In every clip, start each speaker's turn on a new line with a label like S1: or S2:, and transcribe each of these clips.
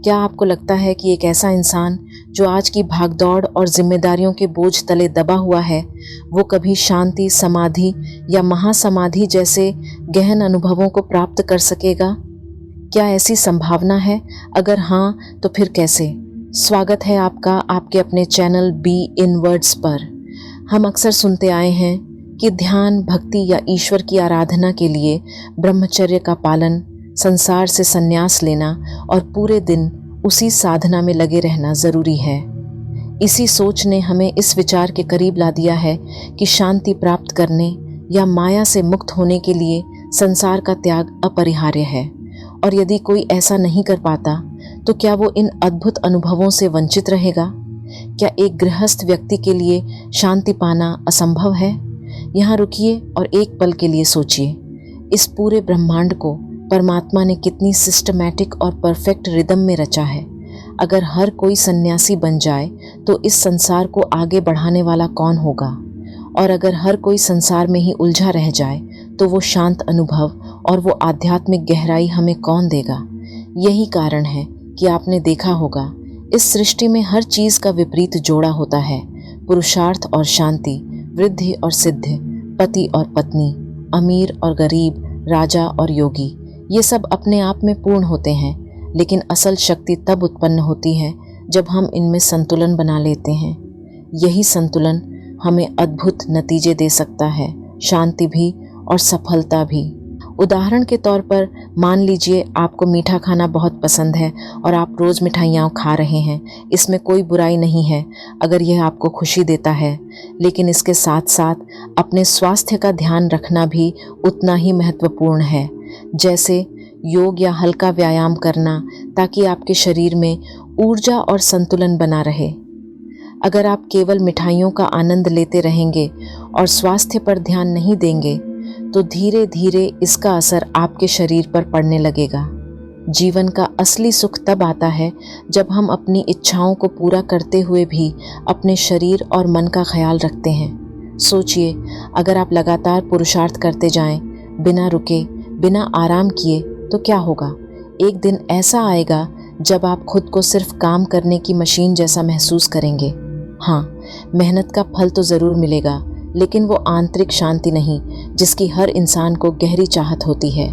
S1: क्या आपको लगता है कि एक ऐसा इंसान जो आज की भागदौड़ और जिम्मेदारियों के बोझ तले दबा हुआ है, वो कभी शांति, समाधि या महासमाधि जैसे गहन अनुभवों को प्राप्त कर सकेगा? क्या ऐसी संभावना है? अगर हाँ, तो फिर कैसे? स्वागत है आपका आपके अपने चैनल बी इन वर्ड्स पर। हम अक्सर सुनते आए हैं कि ध्यान, भक्ति या ईश्वर की आराधना के लिए ब्रह्मचर्य का पालन, संसार से संन्यास लेना और पूरे दिन उसी साधना में लगे रहना जरूरी है। इसी सोच ने हमें इस विचार के करीब ला दिया है कि शांति प्राप्त करने या माया से मुक्त होने के लिए संसार का त्याग अपरिहार्य है, और यदि कोई ऐसा नहीं कर पाता तो क्या वो इन अद्भुत अनुभवों से वंचित रहेगा? क्या एक गृहस्थ व्यक्ति के लिए शांति पाना असंभव है? यहाँ रुकिए और एक पल के लिए सोचिए, इस पूरे ब्रह्मांड को परमात्मा ने कितनी सिस्टमैटिक और परफेक्ट रिदम में रचा है। अगर हर कोई सन्यासी बन जाए तो इस संसार को आगे बढ़ाने वाला कौन होगा? और अगर हर कोई संसार में ही उलझा रह जाए तो वो शांत अनुभव और वो आध्यात्मिक गहराई हमें कौन देगा? यही कारण है कि आपने देखा होगा, इस सृष्टि में हर चीज़ का विपरीत जोड़ा होता है। पुरुषार्थ और शांति, वृद्धि और सिद्धि, पति और पत्नी, अमीर और गरीब, राजा और योगी, ये सब अपने आप में पूर्ण होते हैं, लेकिन असल शक्ति तब उत्पन्न होती है जब हम इनमें संतुलन बना लेते हैं। यही संतुलन हमें अद्भुत नतीजे दे सकता है, शांति भी और सफलता भी। उदाहरण के तौर पर मान लीजिए आपको मीठा खाना बहुत पसंद है और आप रोज़ मिठाइयाँ खा रहे हैं। इसमें कोई बुराई नहीं है अगर यह आपको खुशी देता है, लेकिन इसके साथ साथ अपने स्वास्थ्य का ध्यान रखना भी उतना ही महत्वपूर्ण है, जैसे योग या हल्का व्यायाम करना, ताकि आपके शरीर में ऊर्जा और संतुलन बना रहे। अगर आप केवल मिठाइयों का आनंद लेते रहेंगे और स्वास्थ्य पर ध्यान नहीं देंगे तो धीरे धीरे इसका असर आपके शरीर पर पड़ने लगेगा। जीवन का असली सुख तब आता है जब हम अपनी इच्छाओं को पूरा करते हुए भी अपने शरीर और मन का ख्याल रखते हैं। सोचिए, अगर आप लगातार पुरुषार्थ करते जाएं, बिना रुके, बिना आराम किए, तो क्या होगा? एक दिन ऐसा आएगा जब आप खुद को सिर्फ काम करने की मशीन जैसा महसूस करेंगे। हाँ, मेहनत का फल तो ज़रूर मिलेगा, लेकिन वो आंतरिक शांति नहीं जिसकी हर इंसान को गहरी चाहत होती है।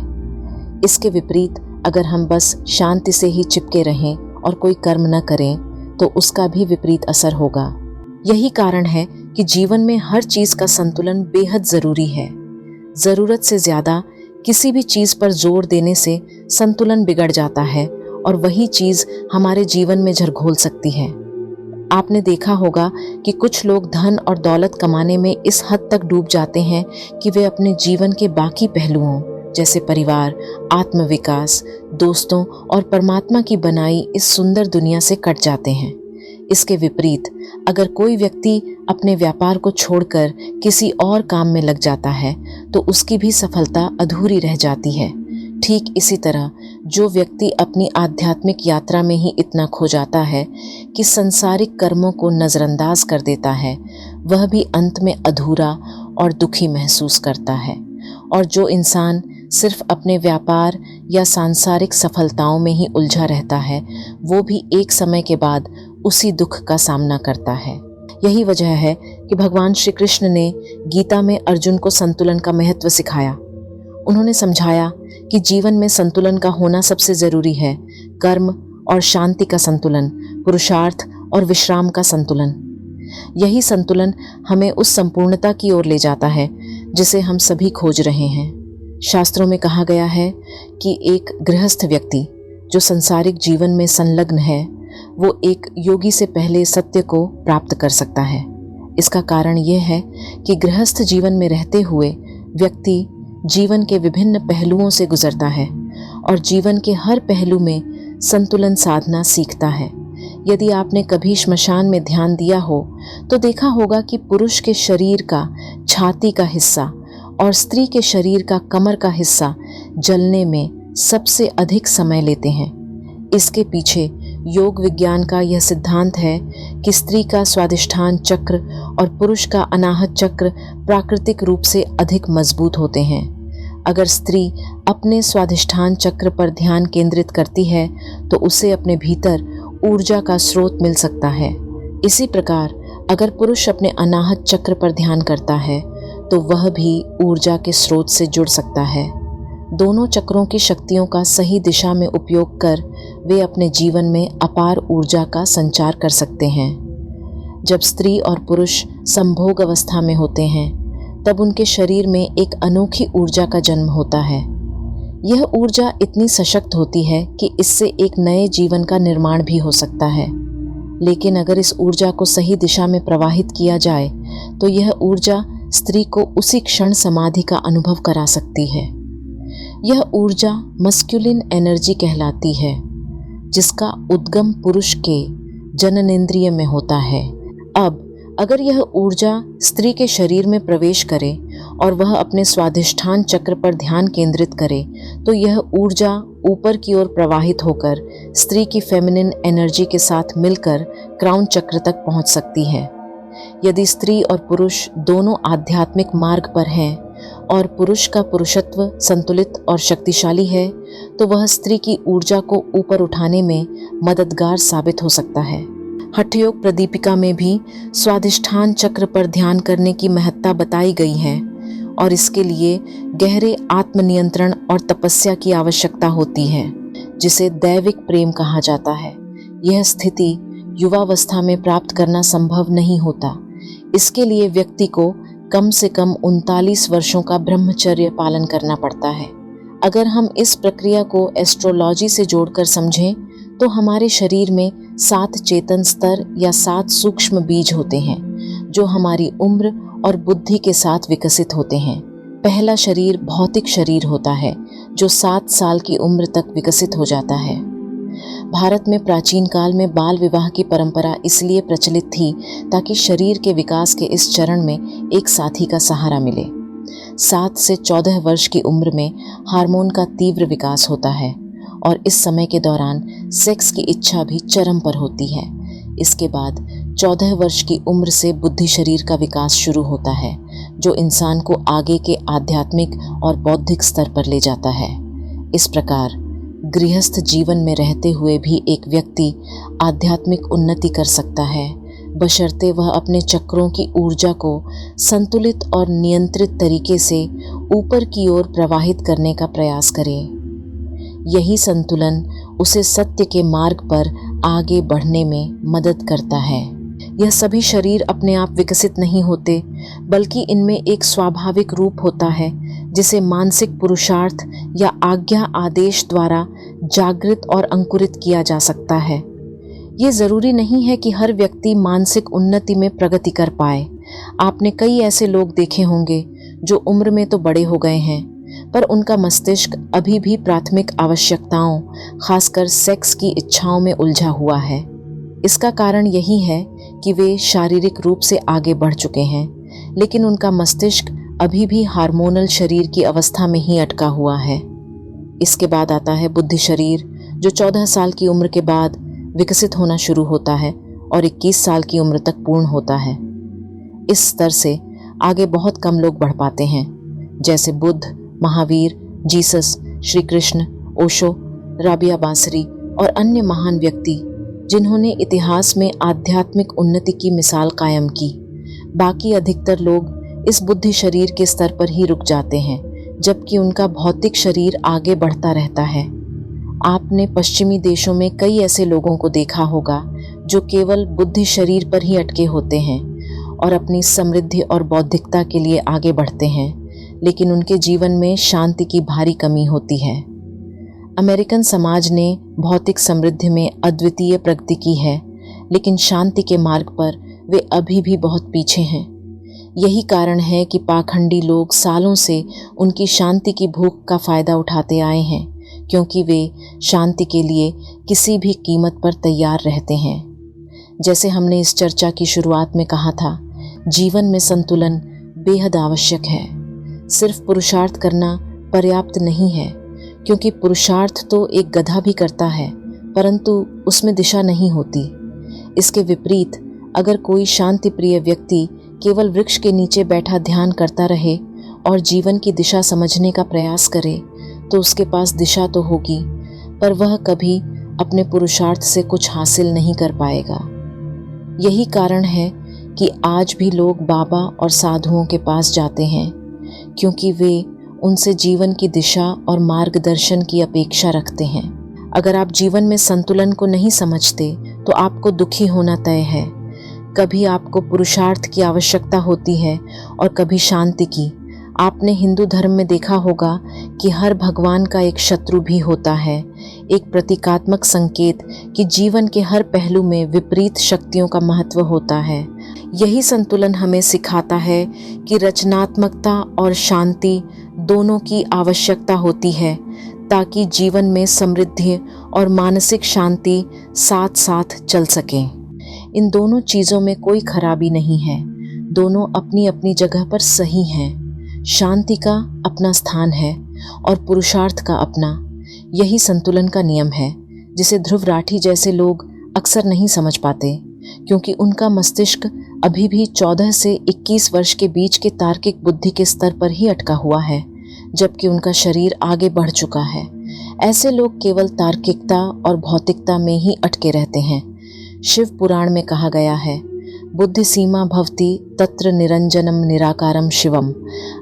S1: इसके विपरीत अगर हम बस शांति से ही चिपके रहें और कोई कर्म न करें तो उसका भी विपरीत असर होगा। यही कारण है कि जीवन में हर चीज़ का संतुलन बेहद ज़रूरी है। ज़रूरत से ज़्यादा किसी भी चीज़ पर जोर देने से संतुलन बिगड़ जाता है और वही चीज़ हमारे जीवन में झरघोल सकती है। आपने देखा होगा कि कुछ लोग धन और दौलत कमाने में इस हद तक डूब जाते हैं कि वे अपने जीवन के बाकी पहलुओं जैसे परिवार, आत्मविकास, दोस्तों और परमात्मा की बनाई इस सुंदर दुनिया से कट जाते हैं। इसके विपरीत अगर कोई व्यक्ति अपने व्यापार को छोड़कर किसी और काम में लग जाता है तो उसकी भी सफलता अधूरी रह जाती है। ठीक इसी तरह जो व्यक्ति अपनी आध्यात्मिक यात्रा में ही इतना खो जाता है कि सांसारिक कर्मों को नज़रअंदाज कर देता है, वह भी अंत में अधूरा और दुखी महसूस करता है। और जो इंसान सिर्फ अपने व्यापार या सांसारिक सफलताओं में ही उलझा रहता है, वो भी एक समय के बाद उसी दुख का सामना करता है। यही वजह है कि भगवान श्री कृष्ण ने गीता में अर्जुन को संतुलन का महत्व सिखाया। उन्होंने समझाया कि जीवन में संतुलन का होना सबसे ज़रूरी है। कर्म और शांति का संतुलन, पुरुषार्थ और विश्राम का संतुलन। यही संतुलन हमें उस संपूर्णता की ओर ले जाता है जिसे हम सभी खोज रहे हैं। शास्त्रों में कहा गया है कि एक गृहस्थ व्यक्ति जो संसारिक जीवन में संलग्न है, वो एक योगी से पहले सत्य को प्राप्त कर सकता है। इसका कारण यह है कि गृहस्थ जीवन में रहते हुए व्यक्ति जीवन के विभिन्न पहलुओं से गुजरता है और जीवन के हर पहलू में संतुलन साधना सीखता है। यदि आपने कभी श्मशान में ध्यान दिया हो तो देखा होगा कि पुरुष के शरीर का छाती का हिस्सा और स्त्री के शरीर का कमर का हिस्सा जलने में सबसे अधिक समय लेते हैं। इसके पीछे योग विज्ञान का यह सिद्धांत है कि स्त्री का स्वादिष्ठान चक्र और पुरुष का अनाहत चक्र प्राकृतिक रूप से अधिक मजबूत होते हैं। अगर स्त्री अपने स्वाधिष्ठान चक्र पर ध्यान केंद्रित करती है तो उसे अपने भीतर ऊर्जा का स्रोत मिल सकता है। इसी प्रकार अगर पुरुष अपने अनाहत चक्र पर ध्यान करता है तो वह भी ऊर्जा के स्रोत से जुड़ सकता है। दोनों चक्रों की शक्तियों का सही दिशा में उपयोग कर वे अपने जीवन में अपार ऊर्जा का संचार कर सकते हैं। जब स्त्री और पुरुष संभोग अवस्था में होते हैं तब उनके शरीर में एक अनोखी ऊर्जा का जन्म होता है। यह ऊर्जा इतनी सशक्त होती है कि इससे एक नए जीवन का निर्माण भी हो सकता है। लेकिन अगर इस ऊर्जा को सही दिशा में प्रवाहित किया जाए तो यह ऊर्जा स्त्री को उसी क्षण समाधि का अनुभव करा सकती है। यह ऊर्जा मस्कुलिन एनर्जी कहलाती है, जिसका उद्गम पुरुष के जननेंद्रिय में होता है। अब अगर यह ऊर्जा स्त्री के शरीर में प्रवेश करे और वह अपने स्वाधिष्ठान चक्र पर ध्यान केंद्रित करे तो यह ऊर्जा ऊपर की ओर प्रवाहित होकर स्त्री की फेमिनिन एनर्जी के साथ मिलकर क्राउन चक्र तक पहुंच सकती है। यदि स्त्री और पुरुष दोनों आध्यात्मिक मार्ग पर हैं और पुरुष का पुरुषत्व संतुलित और शक्तिशाली है तो वह स्त्री की ऊर्जा को ऊपर उठाने में मददगार साबित हो सकता है। हठयोग प्रदीपिका में भी स्वाधिष्ठान चक्र पर ध्यान करने की महत्ता बताई गई है और इसके लिए गहरे आत्मनियंत्रण और तपस्या की आवश्यकता होती है, जिसे दैविक प्रेम कहा जाता है। यह स्थिति युवावस्था में प्राप्त करना संभव नहीं होता। इसके लिए व्यक्ति को कम से कम 39 वर्षों का ब्रह्मचर्य पालन करना पड़ता है। अगर हम इस प्रक्रिया को एस्ट्रोलॉजी से जोड़कर समझें तो हमारे शरीर में 7 चेतन स्तर या 7 सूक्ष्म बीज होते हैं जो हमारी उम्र और बुद्धि के साथ विकसित होते हैं। पहला शरीर भौतिक शरीर होता है जो 7 साल की उम्र तक विकसित हो जाता है। भारत में प्राचीन काल में बाल विवाह की परंपरा इसलिए प्रचलित थी ताकि शरीर के विकास के इस चरण में एक साथी का सहारा मिले। 7 से 14 वर्ष की उम्र में हार्मोन का तीव्र विकास होता है और इस समय के दौरान सेक्स की इच्छा भी चरम पर होती है। इसके बाद 14 वर्ष की उम्र से बुद्धि शरीर का विकास शुरू होता है जो इंसान को आगे के आध्यात्मिक और बौद्धिक स्तर पर ले जाता है। इस प्रकार गृहस्थ जीवन में रहते हुए भी एक व्यक्ति आध्यात्मिक उन्नति कर सकता है, बशर्ते वह अपने चक्रों की ऊर्जा को संतुलित और नियंत्रित तरीके से ऊपर की ओर प्रवाहित करने का प्रयास करे। यही संतुलन उसे सत्य के मार्ग पर आगे बढ़ने में मदद करता है। यह सभी शरीर अपने आप विकसित नहीं होते, बल्कि इनमें एक स्वाभाविक रूप होता है जिसे मानसिक पुरुषार्थ या आज्ञा आदेश द्वारा जागृत और अंकुरित किया जा सकता है। ये जरूरी नहीं है कि हर व्यक्ति मानसिक उन्नति में प्रगति कर पाए। आपने कई ऐसे लोग देखे होंगे जो उम्र में तो बड़े हो गए हैं पर उनका मस्तिष्क अभी भी प्राथमिक आवश्यकताओं, खासकर सेक्स की इच्छाओं में उलझा हुआ है। इसका कारण यही है कि वे शारीरिक रूप से आगे बढ़ चुके हैं, लेकिन उनका मस्तिष्क अभी भी हार्मोनल शरीर की अवस्था में ही अटका हुआ है। इसके बाद आता है बुद्धि शरीर, जो 14 साल की उम्र के बाद विकसित होना शुरू होता है और 21 साल की उम्र तक पूर्ण होता है। इस स्तर से आगे बहुत कम लोग बढ़ पाते हैं, जैसे बुद्ध, महावीर, जीसस, श्री कृष्ण, ओशो, राबिया बांसरी और अन्य महान व्यक्ति जिन्होंने इतिहास में आध्यात्मिक उन्नति की मिसाल कायम की। बाकी अधिकतर लोग इस बुद्धि शरीर के स्तर पर ही रुक जाते हैं, जबकि उनका भौतिक शरीर आगे बढ़ता रहता है। आपने पश्चिमी देशों में कई ऐसे लोगों को देखा होगा जो केवल बुद्धि शरीर पर ही अटके होते हैं और अपनी समृद्धि और बौद्धिकता के लिए आगे बढ़ते हैं, लेकिन उनके जीवन में शांति की भारी कमी होती है। अमेरिकन समाज ने भौतिक समृद्धि में अद्वितीय प्रगति की है, लेकिन शांति के मार्ग पर वे अभी भी बहुत पीछे हैं। यही कारण है कि पाखंडी लोग सालों से उनकी शांति की भूख का फायदा उठाते आए हैं, क्योंकि वे शांति के लिए किसी भी कीमत पर तैयार रहते हैं। जैसे हमने इस चर्चा की शुरुआत में कहा था, जीवन में संतुलन बेहद आवश्यक है। सिर्फ पुरुषार्थ करना पर्याप्त नहीं है, क्योंकि पुरुषार्थ तो एक गधा भी करता है, परंतु उसमें दिशा नहीं होती। इसके विपरीत अगर कोई शांति प्रिय व्यक्ति केवल वृक्ष के नीचे बैठा ध्यान करता रहे और जीवन की दिशा समझने का प्रयास करे तो उसके पास दिशा तो होगी, पर वह कभी अपने पुरुषार्थ से कुछ हासिल नहीं कर पाएगा। यही कारण है कि आज भी लोग बाबा और साधुओं के पास जाते हैं, क्योंकि वे उनसे जीवन की दिशा और मार्गदर्शन की अपेक्षा रखते हैं। अगर आप जीवन में संतुलन को नहीं समझते तो आपको दुखी होना तय है। कभी आपको पुरुषार्थ की आवश्यकता होती है और कभी शांति की। आपने हिंदू धर्म में देखा होगा कि हर भगवान का एक शत्रु भी होता है, एक प्रतीकात्मक संकेत कि जीवन के हर पहलू में विपरीत शक्तियों का महत्व होता है। यही संतुलन हमें सिखाता है कि रचनात्मकता और शांति दोनों की आवश्यकता होती है, ताकि जीवन में समृद्धि और मानसिक शांति साथ साथ चल सकें। इन दोनों चीज़ों में कोई खराबी नहीं है, दोनों अपनी अपनी जगह पर सही हैं। शांति का अपना स्थान है और पुरुषार्थ का अपना। यही संतुलन का नियम है, जिसे ध्रुव राठी जैसे लोग अक्सर नहीं समझ पाते, क्योंकि उनका मस्तिष्क अभी भी 14 से 21 वर्ष के बीच के तार्किक बुद्धि के स्तर पर ही अटका हुआ है, जबकि उनका शरीर आगे बढ़ चुका है। ऐसे लोग केवल तार्किकता और भौतिकता में ही अटके रहते हैं। शिव पुराण में कहा गया है, बुद्धि सीमा भवति तत्र निरंजनम निराकारम शिवम,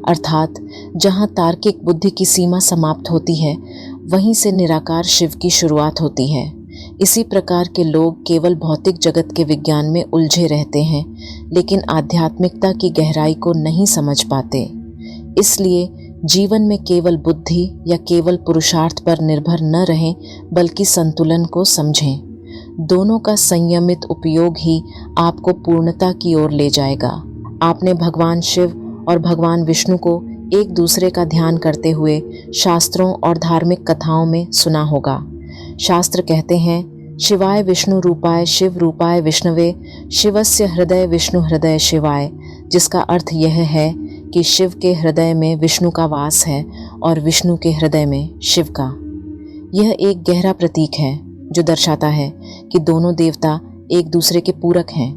S1: अर्थात जहाँ तार्किक बुद्धि की सीमा समाप्त होती है वहीं से निराकार शिव की शुरुआत होती है। इसी प्रकार के लोग केवल भौतिक जगत के विज्ञान में उलझे रहते हैं, लेकिन आध्यात्मिकता की गहराई को नहीं समझ पाते। इसलिए जीवन में केवल बुद्धि या केवल पुरुषार्थ पर निर्भर न रहें, बल्कि संतुलन को समझें। दोनों का संयमित उपयोग ही आपको पूर्णता की ओर ले जाएगा। आपने भगवान शिव और भगवान विष्णु को एक दूसरे का ध्यान करते हुए शास्त्रों और धार्मिक कथाओं में सुना होगा। शास्त्र कहते हैं, शिवाय विष्णु रूपाय शिव रूपाय विष्णवे शिवस्य हृदय विष्णु हृदय शिवाय, जिसका अर्थ यह है कि शिव के हृदय में विष्णु का वास है और विष्णु के हृदय में शिव का। यह एक गहरा प्रतीक है जो दर्शाता है कि दोनों देवता एक दूसरे के पूरक हैं।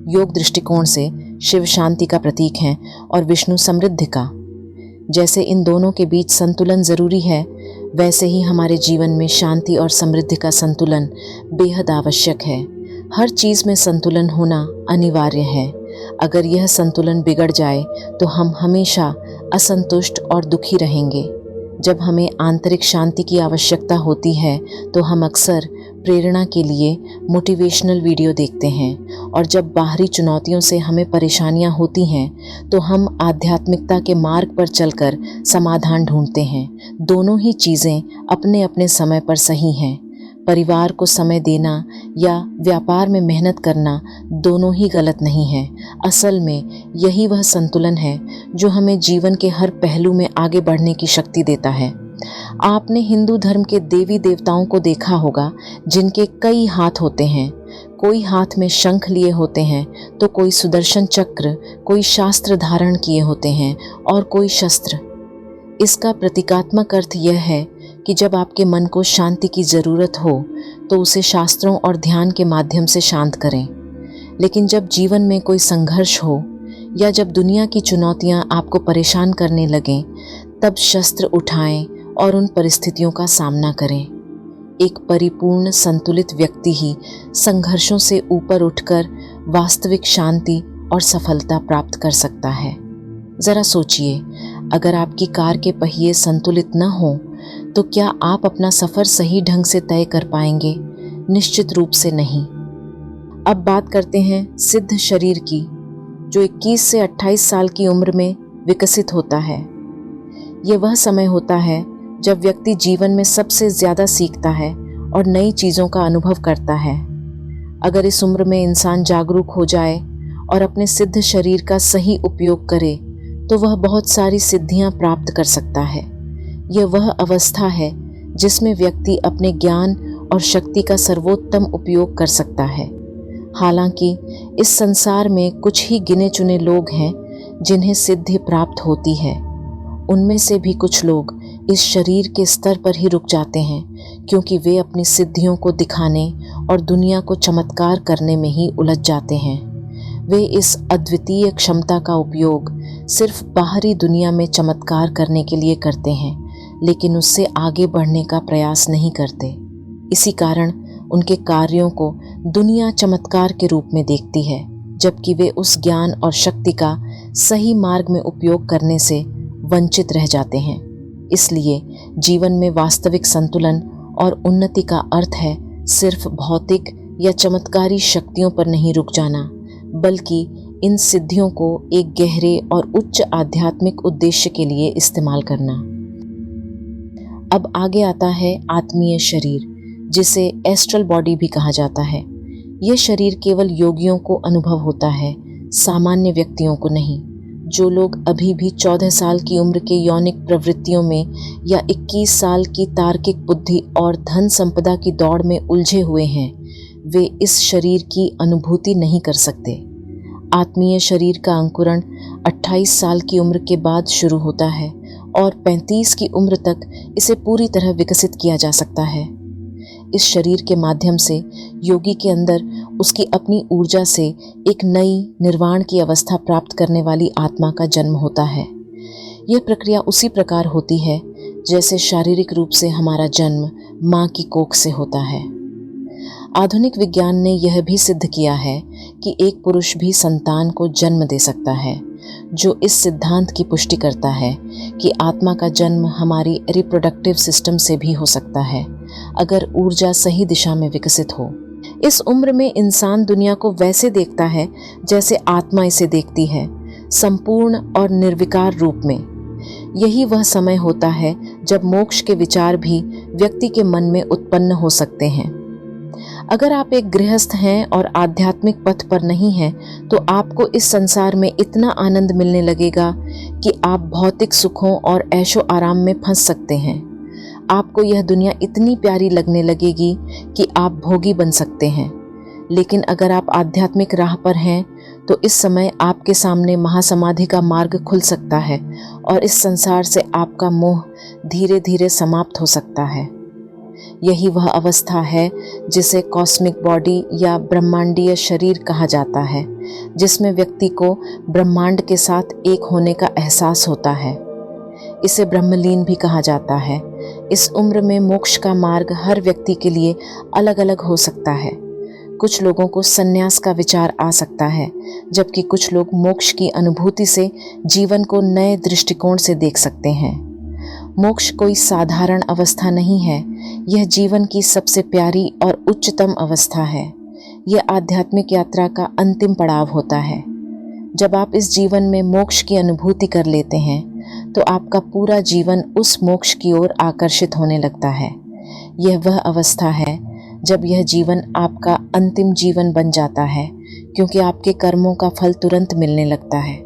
S1: योग दृष्टिकोण से शिव शांति का प्रतीक हैं और विष्णु समृद्धि का। जैसे इन दोनों के बीच संतुलन जरूरी है, वैसे ही हमारे जीवन में शांति और समृद्धि का संतुलन बेहद आवश्यक है। हर चीज़ में संतुलन होना अनिवार्य है। अगर यह संतुलन बिगड़ जाए तो हम हमेशा असंतुष्ट और दुखी रहेंगे। जब हमें आंतरिक शांति की आवश्यकता होती है तो हम अक्सर प्रेरणा के लिए मोटिवेशनल वीडियो देखते हैं, और जब बाहरी चुनौतियों से हमें परेशानियां होती हैं तो हम आध्यात्मिकता के मार्ग पर चलकर समाधान ढूंढते हैं। दोनों ही चीज़ें अपने अपने समय पर सही हैं। परिवार को समय देना या व्यापार में मेहनत करना दोनों ही गलत नहीं है। असल में यही वह संतुलन है जो हमें जीवन के हर पहलू में आगे बढ़ने की शक्ति देता है। आपने हिंदू धर्म के देवी देवताओं को देखा होगा, जिनके कई हाथ होते हैं। कोई हाथ में शंख लिए होते हैं तो कोई सुदर्शन चक्र, कोई शास्त्र धारण किए होते हैं और कोई शस्त्र। इसका प्रतीकात्मक अर्थ यह है कि जब आपके मन को शांति की ज़रूरत हो तो उसे शास्त्रों और ध्यान के माध्यम से शांत करें। लेकिन जब जीवन में कोई संघर्ष हो या जब दुनिया की चुनौतियां आपको परेशान करने लगें, तब शस्त्र उठाएं और उन परिस्थितियों का सामना करें। एक परिपूर्ण संतुलित व्यक्ति ही संघर्षों से ऊपर उठकर वास्तविक शांति और सफलता प्राप्त कर सकता है। ज़रा सोचिए, अगर आपकी कार के पहिए संतुलित न हों तो क्या आप अपना सफ़र सही ढंग से तय कर पाएंगे? निश्चित रूप से नहीं। अब बात करते हैं सिद्ध शरीर की, जो 21 से 28 साल की उम्र में विकसित होता है। ये वह समय होता है जब व्यक्ति जीवन में सबसे ज़्यादा सीखता है और नई चीज़ों का अनुभव करता है। अगर इस उम्र में इंसान जागरूक हो जाए और अपने सिद्ध शरीर का सही उपयोग करे तो वह बहुत सारी सिद्धियां प्राप्त कर सकता है। यह वह अवस्था है जिसमें व्यक्ति अपने ज्ञान और शक्ति का सर्वोत्तम उपयोग कर सकता है। हालांकि इस संसार में कुछ ही गिने चुने लोग हैं जिन्हें सिद्धि प्राप्त होती है। उनमें से भी कुछ लोग इस शरीर के स्तर पर ही रुक जाते हैं, क्योंकि वे अपनी सिद्धियों को दिखाने और दुनिया को चमत्कार करने में ही उलझ जाते हैं। वे इस अद्वितीय क्षमता का उपयोग सिर्फ बाहरी दुनिया में चमत्कार करने के लिए करते हैं, लेकिन उससे आगे बढ़ने का प्रयास नहीं करते। इसी कारण उनके कार्यों को दुनिया चमत्कार के रूप में देखती है, जबकि वे उस ज्ञान और शक्ति का सही मार्ग में उपयोग करने से वंचित रह जाते हैं। इसलिए जीवन में वास्तविक संतुलन और उन्नति का अर्थ है सिर्फ भौतिक या चमत्कारी शक्तियों पर नहीं रुक जाना, बल्कि इन सिद्धियों को एक गहरे और उच्च आध्यात्मिक उद्देश्य के लिए इस्तेमाल करना। अब आगे आता है आत्मीय शरीर, जिसे एस्ट्रल बॉडी भी कहा जाता है। यह शरीर केवल योगियों को अनुभव होता है, सामान्य व्यक्तियों को नहीं। जो लोग अभी भी 14 साल की उम्र के यौनिक प्रवृत्तियों में या 21 साल की तार्किक बुद्धि और धन संपदा की दौड़ में उलझे हुए हैं, वे इस शरीर की अनुभूति नहीं कर सकते। आत्मीय शरीर का अंकुरण 28 साल की उम्र के बाद शुरू होता है और 35 की उम्र तक इसे पूरी तरह विकसित किया जा सकता है। इस शरीर के माध्यम से योगी के अंदर उसकी अपनी ऊर्जा से एक नई निर्वाण की अवस्था प्राप्त करने वाली आत्मा का जन्म होता है। यह प्रक्रिया उसी प्रकार होती है जैसे शारीरिक रूप से हमारा जन्म माँ की कोख से होता है। आधुनिक विज्ञान ने यह भी सिद्ध किया है कि एक पुरुष भी संतान को जन्म दे सकता है, जो इस सिद्धांत की पुष्टि करता है कि आत्मा का जन्म हमारी रिप्रोडक्टिव सिस्टम से भी हो सकता है, अगर ऊर्जा सही दिशा में विकसित हो। इस उम्र में इंसान दुनिया को वैसे देखता है जैसे आत्मा इसे देखती है, संपूर्ण और निर्विकार रूप में। यही वह समय होता है जब मोक्ष के विचार भी व्यक्ति के मन में उत्पन्न हो सकते हैं। अगर आप एक गृहस्थ हैं और आध्यात्मिक पथ पर नहीं हैं, तो आपको इस संसार में इतना आनंद मिलने लगेगा कि आप भौतिक सुखों और ऐशो आराम में फंस सकते हैं। आपको यह दुनिया इतनी प्यारी लगने लगेगी कि आप भोगी बन सकते हैं। लेकिन अगर आप आध्यात्मिक राह पर हैं, तो इस समय आपके सामने महासमाधि का मार्ग खुल सकता है और इस संसार से आपका मोह धीरे धीरे समाप्त हो सकता है। यही वह अवस्था है जिसे कॉस्मिक बॉडी या ब्रह्मांडीय शरीर कहा जाता है, जिसमें व्यक्ति को ब्रह्मांड के साथ एक होने का एहसास होता है। इसे ब्रह्मलीन भी कहा जाता है। इस उम्र में मोक्ष का मार्ग हर व्यक्ति के लिए अलग अलग हो सकता है। कुछ लोगों को संन्यास का विचार आ सकता है, जबकि कुछ लोग मोक्ष की अनुभूति से जीवन को नए दृष्टिकोण से देख सकते हैं। मोक्ष कोई साधारण अवस्था नहीं है, यह जीवन की सबसे प्यारी और उच्चतम अवस्था है। यह आध्यात्मिक यात्रा का अंतिम पड़ाव होता है। जब आप इस जीवन में मोक्ष की अनुभूति कर लेते हैं, तो आपका पूरा जीवन उस मोक्ष की ओर आकर्षित होने लगता है। यह वह अवस्था है जब यह जीवन आपका अंतिम जीवन बन जाता है, क्योंकि आपके कर्मों का फल तुरंत मिलने लगता है।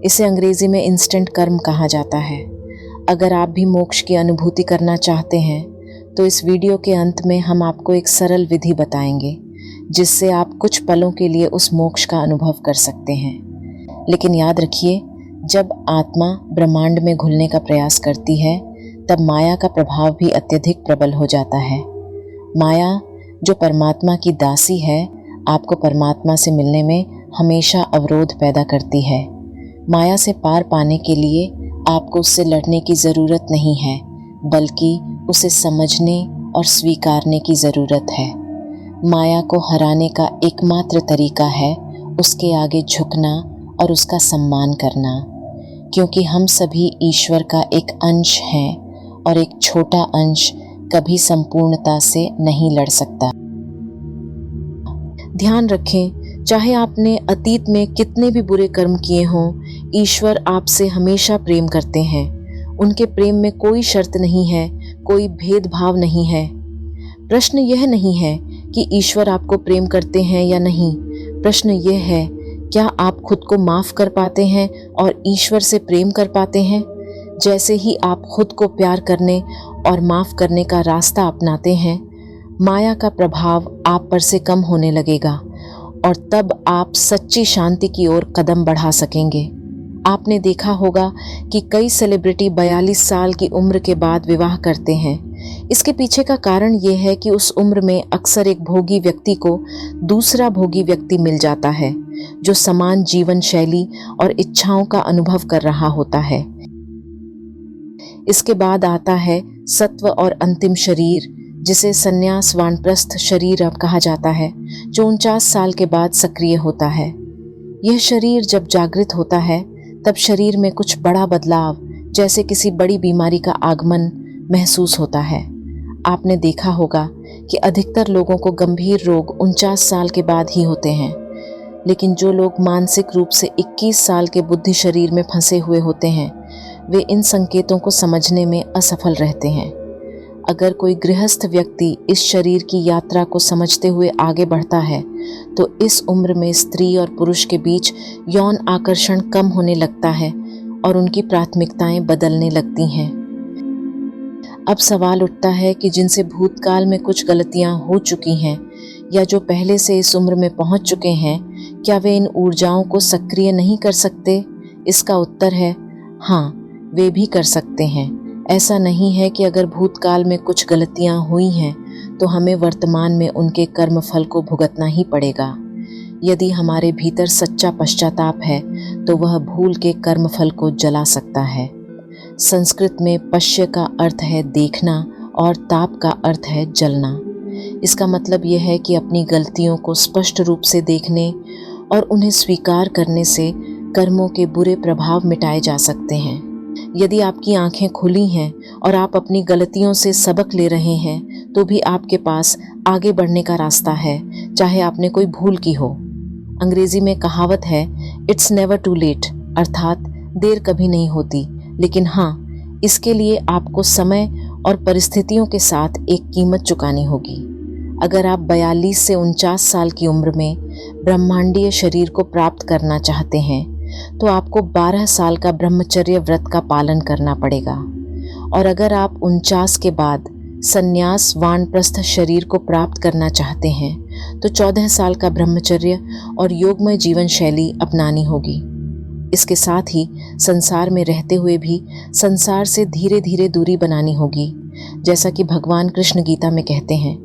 S1: इसे अंग्रेजी में इंस्टेंट कर्म कहा जाता है। अगर आप भी मोक्ष की अनुभूति करना चाहते हैं, तो इस वीडियो के अंत में हम आपको एक सरल विधि बताएंगे, जिससे आप कुछ पलों के लिए उस मोक्ष का अनुभव कर सकते हैं। लेकिन याद रखिए, जब आत्मा ब्रह्मांड में घुलने का प्रयास करती है, तब माया का प्रभाव भी अत्यधिक प्रबल हो जाता है। माया, जो परमात्मा की दासी है, आपको परमात्मा से मिलने में हमेशा अवरोध पैदा करती है। माया से पार पाने के लिए आपको उससे लड़ने की ज़रूरत नहीं है, बल्कि उसे समझने और स्वीकारने की ज़रूरत है। माया को हराने का एकमात्र तरीका है उसके आगे झुकना और उसका सम्मान करना, क्योंकि हम सभी ईश्वर का एक अंश हैं और एक छोटा अंश कभी संपूर्णता से नहीं लड़ सकता। ध्यान रखें, चाहे आपने अतीत में कितने भी बुरे कर्म किए हों, ईश्वर आपसे हमेशा प्रेम करते हैं। उनके प्रेम में कोई शर्त नहीं है, कोई भेदभाव नहीं है। प्रश्न यह नहीं है कि ईश्वर आपको प्रेम करते हैं या नहीं। प्रश्न यह है, क्या आप खुद को माफ़ कर पाते हैं और ईश्वर से प्रेम कर पाते हैं? जैसे ही आप खुद को प्यार करने और माफ़ करने का रास्ता अपनाते हैं, माया का प्रभाव आप पर से कम होने लगेगा और तब आप सच्ची शांति की ओर कदम बढ़ा सकेंगे। आपने देखा होगा कि कई सेलिब्रिटी 42 साल की उम्र के बाद विवाह करते हैं। इसके पीछे का कारण ये है कि उस उम्र में अक्सर एक भोगी व्यक्ति को दूसरा भोगी व्यक्ति मिल जाता है जो समान जीवन शैली और इच्छाओं का अनुभव कर रहा होता है। इसके बाद आता है सत्व और अंतिम शरीर, जिसे संन्यास वानप्रस्थ शरीर अब कहा जाता है, जो 49 साल के बाद सक्रिय होता है। यह शरीर जब जागृत होता है तब शरीर में कुछ बड़ा बदलाव, जैसे किसी बड़ी बीमारी का आगमन महसूस होता है। आपने देखा होगा कि अधिकतर लोगों को गंभीर रोग 49 साल के बाद ही होते हैं, लेकिन जो लोग मानसिक रूप से 21 साल के बुद्धि शरीर में फंसे हुए होते हैं, वे इन संकेतों को समझने में असफल रहते हैं। अगर कोई गृहस्थ व्यक्ति इस शरीर की यात्रा को समझते हुए आगे बढ़ता है तो इस उम्र में स्त्री और पुरुष के बीच यौन आकर्षण कम होने लगता है और उनकी प्राथमिकताएं बदलने लगती हैं। अब सवाल उठता है कि जिनसे भूतकाल में कुछ गलतियां हो चुकी हैं या जो पहले से इस उम्र में पहुंच चुके हैं, क्या वे इन ऊर्जाओं को सक्रिय नहीं कर सकते? इसका उत्तर है हाँ, वे भी कर सकते हैं। ऐसा नहीं है कि अगर भूतकाल में कुछ गलतियां हुई हैं तो हमें वर्तमान में उनके कर्म फल को भुगतना ही पड़ेगा। यदि हमारे भीतर सच्चा पश्चाताप है तो वह भूल के कर्म फल को जला सकता है। संस्कृत में पश्य का अर्थ है देखना और ताप का अर्थ है जलना। इसका मतलब यह है कि अपनी गलतियों को स्पष्ट रूप से देखने और उन्हें स्वीकार करने से कर्मों के बुरे प्रभाव मिटाए जा सकते हैं। यदि आपकी आंखें खुली हैं और आप अपनी गलतियों से सबक ले रहे हैं तो भी आपके पास आगे बढ़ने का रास्ता है, चाहे आपने कोई भूल की हो। अंग्रेजी में कहावत है इट्स नेवर टू लेट, अर्थात देर कभी नहीं होती, लेकिन हाँ, इसके लिए आपको समय और परिस्थितियों के साथ एक कीमत चुकानी होगी। अगर आप 42 से 49 साल की उम्र में ब्रह्मांडीय शरीर को प्राप्त करना चाहते हैं तो आपको 12 साल का ब्रह्मचर्य व्रत का पालन करना पड़ेगा। और अगर आप 49 के बाद संन्यास वानप्रस्थ शरीर को प्राप्त करना चाहते हैं तो 14 साल का ब्रह्मचर्य और योगमय जीवन शैली अपनानी होगी। इसके साथ ही संसार में रहते हुए भी संसार से धीरे धीरे दूरी बनानी होगी, जैसा कि भगवान कृष्ण गीता में कहते हैं,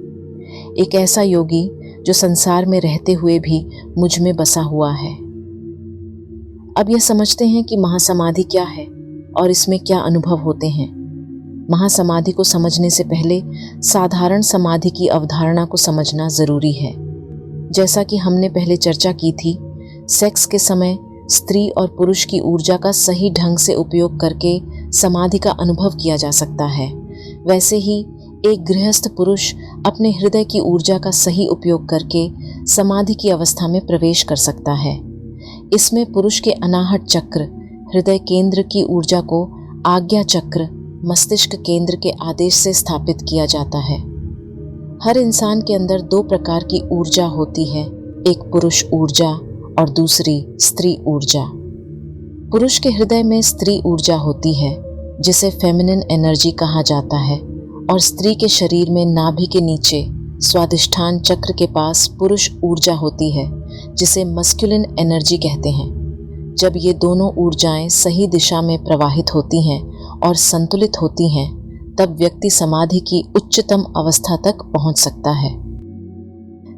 S1: एक ऐसा योगी जो संसार में रहते हुए भी मुझ में बसा हुआ है। अब यह समझते हैं कि महासमाधि क्या है और इसमें क्या अनुभव होते हैं। महासमाधि को समझने से पहले साधारण समाधि की अवधारणा को समझना जरूरी है। जैसा कि हमने पहले चर्चा की थी, सेक्स के समय स्त्री और पुरुष की ऊर्जा का सही ढंग से उपयोग करके समाधि का अनुभव किया जा सकता है। वैसे ही एक गृहस्थ पुरुष अपने हृदय की ऊर्जा का सही उपयोग करके समाधि की अवस्था में प्रवेश कर सकता है। इसमें पुरुष के अनाहत चक्र, हृदय केंद्र की ऊर्जा को आज्ञा चक्र, मस्तिष्क केंद्र के आदेश से स्थापित किया जाता है। हर इंसान के अंदर 2 प्रकार की ऊर्जा होती है, एक पुरुष ऊर्जा और दूसरी स्त्री ऊर्जा। पुरुष के हृदय में स्त्री ऊर्जा होती है जिसे फेमिनिन एनर्जी कहा जाता है, और स्त्री के शरीर में नाभि के नीचे स्वादिष्ठान चक्र के पास पुरुष ऊर्जा होती है जिसे मस्कुलिन एनर्जी कहते हैं। जब ये दोनों ऊर्जाएं सही दिशा में प्रवाहित होती हैं और संतुलित होती हैं, तब व्यक्ति समाधि की उच्चतम अवस्था तक पहुंच सकता है।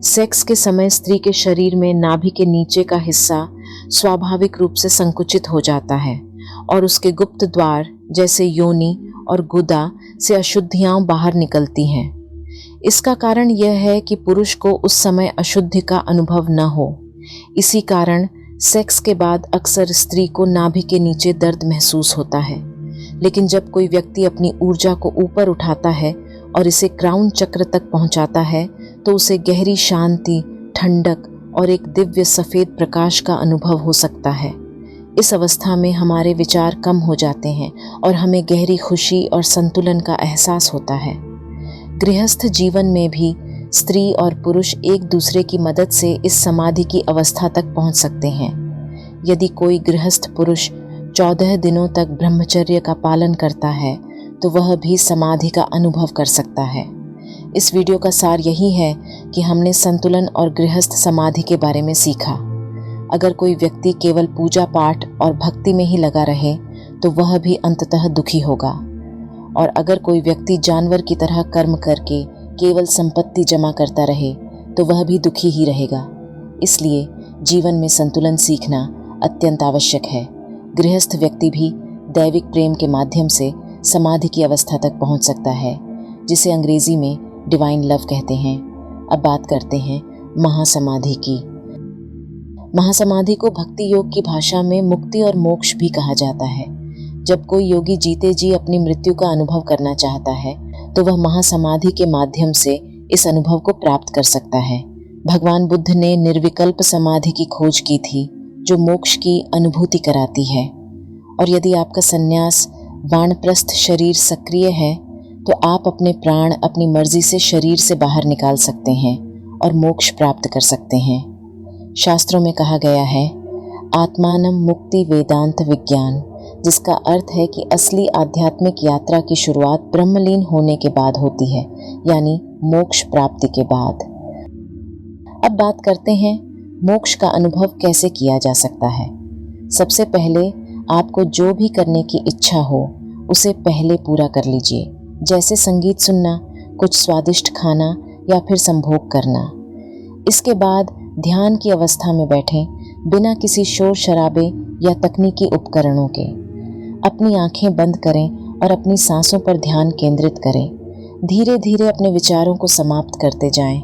S1: सेक्स के समय स्त्री के शरीर में नाभि के नीचे का हिस्सा स्वाभाविक रूप से संकुचित हो जाता है और उसके गुप्त द्वार जैसे योनि और गुदा से अशुद्धियां बाहर निकलती हैं। इसका कारण यह है कि पुरुष को उस समय अशुद्धि का अनुभव न हो। इसी कारण सेक्स के बाद अक्सर स्त्री को नाभि के नीचे दर्द महसूस होता है। लेकिन जब कोई व्यक्ति अपनी ऊर्जा को ऊपर उठाता है और इसे क्राउन चक्र तक पहुंचाता है तो उसे गहरी शांति, ठंडक और एक दिव्य सफेद प्रकाश का अनुभव हो सकता है। इस अवस्था में हमारे विचार कम हो जाते हैं और हमें गहरी खुशी और संतुलन का एहसास होता है। गृहस्थ जीवन में भी स्त्री और पुरुष एक दूसरे की मदद से इस समाधि की अवस्था तक पहुंच सकते हैं। यदि कोई गृहस्थ पुरुष 14 दिनों तक ब्रह्मचर्य का पालन करता है तो वह भी समाधि का अनुभव कर सकता है। इस वीडियो का सार यही है कि हमने संतुलन और गृहस्थ समाधि के बारे में सीखा। अगर कोई व्यक्ति केवल पूजा पाठ और भक्ति में ही लगा रहे तो वह भी अंततः दुखी होगा, और अगर कोई व्यक्ति जानवर की तरह कर्म करके केवल संपत्ति जमा करता रहे तो वह भी दुखी ही रहेगा। इसलिए जीवन में संतुलन सीखना अत्यंत आवश्यक है। गृहस्थ व्यक्ति भी दैविक प्रेम के माध्यम से समाधि की अवस्था तक पहुंच सकता है, जिसे अंग्रेजी में डिवाइन लव कहते हैं। अब बात करते हैं महासमाधि की। महासमाधि को भक्ति योग की भाषा में मुक्ति और मोक्ष भी कहा जाता है। जब कोई योगी जीते जी अपनी मृत्यु का अनुभव करना चाहता है तो वह महासमाधि के माध्यम से इस अनुभव को प्राप्त कर सकता है। भगवान बुद्ध ने निर्विकल्प समाधि की खोज की थी, जो मोक्ष की अनुभूति कराती है। और यदि आपका संन्यास वानप्रस्थ शरीर सक्रिय है तो आप अपने प्राण अपनी मर्जी से शरीर से बाहर निकाल सकते हैं और मोक्ष प्राप्त कर सकते हैं। शास्त्रों में कहा गया है, आत्मानम मुक्ति वेदांत विज्ञान, जिसका अर्थ है कि असली आध्यात्मिक यात्रा की शुरुआत ब्रह्मलीन होने के बाद होती है, यानी मोक्ष प्राप्ति के बाद। अब बात करते हैं मोक्ष का अनुभव कैसे किया जा सकता है। सबसे पहले आपको जो भी करने की इच्छा हो उसे पहले पूरा कर लीजिए, जैसे संगीत सुनना, कुछ स्वादिष्ट खाना या फिर संभोग करना। इसके बाद ध्यान की अवस्था में बैठें, बिना किसी शोर शराबे या तकनीकी उपकरणों के। अपनी आंखें बंद करें और अपनी सांसों पर ध्यान केंद्रित करें। धीरे धीरे अपने विचारों को समाप्त करते जाएं,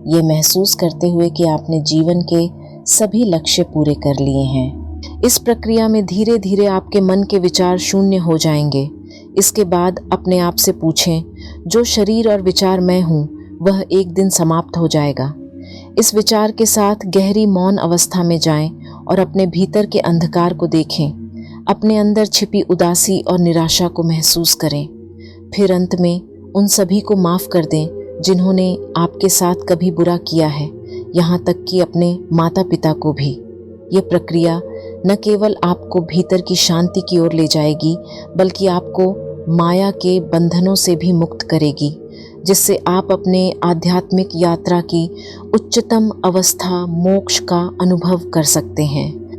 S1: ये महसूस करते हुए कि आपने जीवन के सभी लक्ष्य पूरे कर लिए हैं। इस प्रक्रिया में धीरे धीरे आपके मन के विचार शून्य हो जाएंगे। इसके बाद अपने आप से पूछें, जो शरीर और विचार मैं हूँ वह एक दिन समाप्त हो जाएगा। इस विचार के साथ गहरी मौन अवस्था में जाएं और अपने भीतर के अंधकार को देखें। अपने अंदर छिपी उदासी और निराशा को महसूस करें। फिर अंत में उन सभी को माफ़ कर दें जिन्होंने आपके साथ कभी बुरा किया है, यहाँ तक कि अपने माता पिता को भी। ये प्रक्रिया न केवल आपको भीतर की शांति की ओर ले जाएगी, बल्कि आपको माया के बंधनों से भी मुक्त करेगी, जिससे आप अपने आध्यात्मिक यात्रा की उच्चतम अवस्था मोक्ष का अनुभव कर सकते हैं।